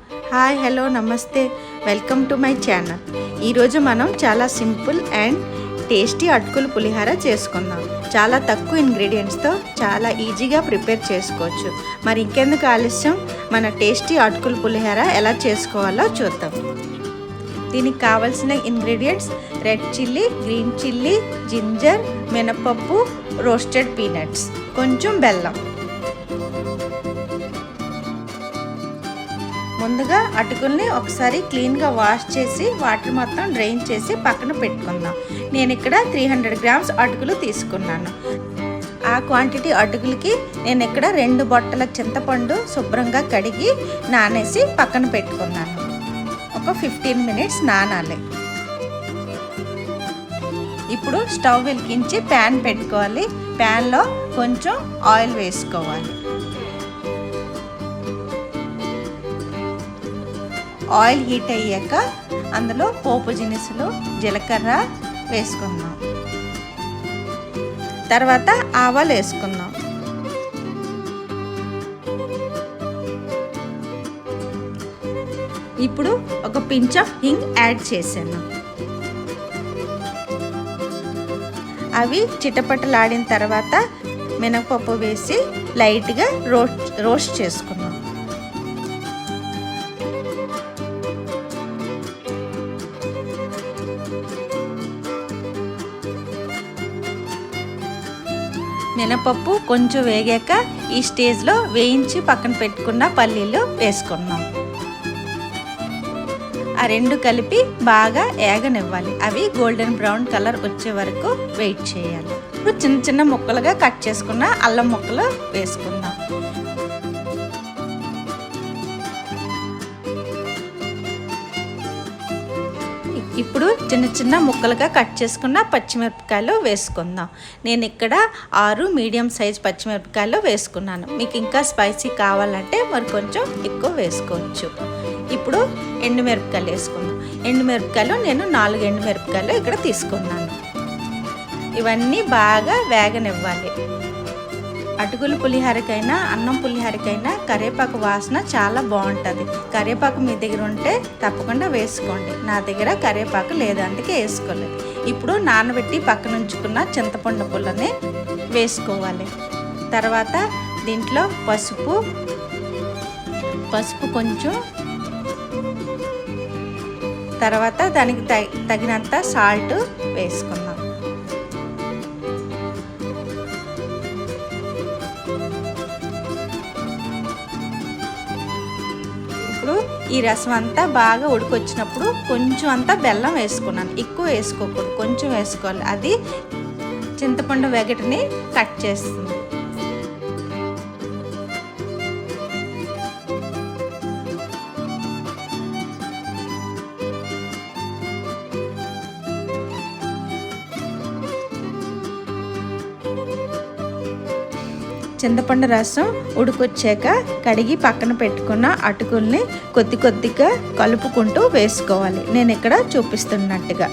Hi hello నమస్తే, welcome to my channel. ఈరోజు మనం చాలా సింపుల్ అండ్ టేస్టీ అటుకుల పులిహార చేసుకుందాం. చాలా తక్కువ ఇంగ్రీడియంట్స్తో చాలా ఈజీగా ప్రిపేర్ చేసుకోవచ్చు. మరి ఇంకెందుకు ఆలస్యం, మన టేస్టీ అటుకుల పులిహార ఎలా చేసుకోవాలో చూద్దాం. దీనికి కావాల్సిన ingredients red chilli, green chilli, ginger, మినపప్పు, రోస్టెడ్ పీనట్స్, కొంచెం బెల్లం. ముందుగా అటుకుల్ని ఒకసారి క్లీన్గా వాష్ చేసి వాటర్ మొత్తం డ్రైన్ చేసి పక్కన పెట్టుకుందాం. నేను ఇక్కడ 300 గ్రామ్స్ అటుకులు తీసుకున్నాను. ఆ క్వాంటిటీ అటుకులకి నేను ఇక్కడ 2 బొట్టల చింతపండు శుభ్రంగా కడిగి నానేసి పక్కన పెట్టుకున్నాను. ఒక 15 మినిట్స్ నానాలి. ఇప్పుడు స్టవ్ వెలిగించి ప్యాన్ పెట్టుకోవాలి. ప్యాన్లో కొంచెం ఆయిల్ వేసుకోవాలి. ఆయిల్ హీట్ అయ్యాక అందులో పోపు దినుసులు, జీలకర్ర వేసుకుందాం. తర్వాత ఆవాలు వేసుకుందాం. ఇప్పుడు ఒక పించ్ ఆఫ్ హింగ్ యాడ్ చేశాను. అవి చిటపటలాడిన తర్వాత మినపప్పు వేసి లైట్గా రోస్ట్ చేసుకుందాం. మినపప్పు కొంచెం వేగాక ఈ స్టేజ్లో వేయించి పక్కన పెట్టుకున్న పల్లీలు వేసుకున్నాం. ఆ రెండు కలిపి బాగా ఏగనివ్వాలి. అవి గోల్డెన్ బ్రౌన్ కలర్ వచ్చే వరకు వెయిట్ చేయాలి. ఇప్పుడు చిన్న చిన్న ముక్కలుగా కట్ చేసుకున్న అల్లం ముక్కలు వేసుకుందాం. ఇప్పుడు చిన్న చిన్న ముక్కలుగా కట్ చేసుకున్న పచ్చిమిరపకాయలు వేసుకుందాం. నేను ఇక్కడ 6 మీడియం సైజ్ పచ్చిమిరపకాయలు వేసుకున్నాను. మీకు ఇంకా స్పైసీ కావాలంటే మరి కొంచెం ఎక్కువ వేసుకోవచ్చు. ఇప్పుడు ఎండుమిరపకాయలు వేసుకుందాం. ఎండుమిరపకాయలు నేను 4 ఎండుమిరపకాయలు ఇక్కడ తీసుకున్నాను. ఇవన్నీ బాగా వేగనివ్వాలి. అటుకుల పులిహారకైనా అన్నం పులిహారకైనా కరివేపాకు వాసన చాలా బాగుంటుంది. కరివేపాకు మీ దగ్గర ఉంటే తప్పకుండా వేసుకోండి. నా దగ్గర కరివేపాకు లేదు, అందుకే వేసుకోలేదు. ఇప్పుడు నానబెట్టి పక్కన ఉంచుకున్న చింతపండు పుల్లని వేసుకోవాలి. తర్వాత దీంట్లో పసుపు కొంచెం, తర్వాత దానికి తగినంత సాల్ట్ వేసుకుందాం. ఈ రసం అంతా బాగా ఉడికొచ్చినప్పుడు కొంచెం అంతా బెల్లం వేసుకున్నాను. ఎక్కువ వేసుకోకూడదు, కొంచెం వేసుకోవాలి. అది చింతపండు వెగటిని కట్ చేస్తుంది. చింతపండు రసం ఉడికొచ్చాక కడిగి పక్కన పెట్టుకున్న అటుకుల్ని కొద్ది కొద్దిగా కలుపుకుంటూ వేసుకోవాలి. నేను ఇక్కడ చూపిస్తున్నట్టుగా.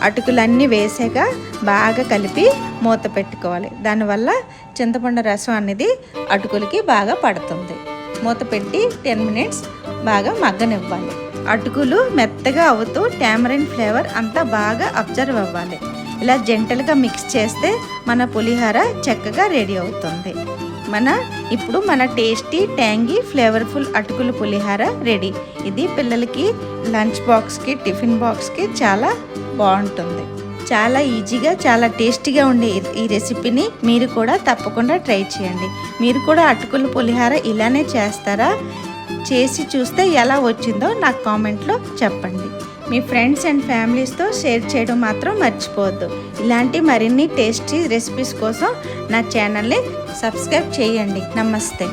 అటుకులన్నీ వేసాక బాగా కలిపి మూత పెట్టుకోవాలి. దానివల్ల చింతపండు రసం అనేది అటుకులకి బాగా పడుతుంది. మూత పెట్టి 10 మినిట్స్ బాగా మగ్గనివ్వాలి. అటుకులు మెత్తగా అవుతూ టామరిన్ ఫ్లేవర్ అంతా బాగా అబ్జర్వ్ అవ్వాలి. ఇలా జెంటల్గా మిక్స్ చేస్తే మన పులిహార చక్కగా రెడీ అవుతుంది. ఇప్పుడు మన టేస్టీ ట్యాంగీ ఫ్లేవర్ఫుల్ అటుకుల పులిహార రెడీ. ఇది పిల్లలకి లంచ్ బాక్స్కి, టిఫిన్ బాక్స్కి చాలా బాగుంటుంది. చాలా ఈజీగా చాలా టేస్టీగా ఉండే ఈ రెసిపీని మీరు కూడా తప్పకుండా ట్రై చేయండి. మీరు కూడా అటుకుల పులిహార ఇలానే చేస్తారా? చేసి చూస్తే ఎలా వచ్చిందో నాకు కామెంట్లో చెప్పండి. మీ ఫ్రెండ్స్ అండ్ ఫ్యామిలీస్తో షేర్ చేయడం మాత్రం మర్చిపోవద్దు. ఇలాంటి మరిన్ని టేస్టీ రెసిపీస్ కోసం నా ఛానల్ని సబ్స్క్రైబ్ చేయండి. నమస్తే.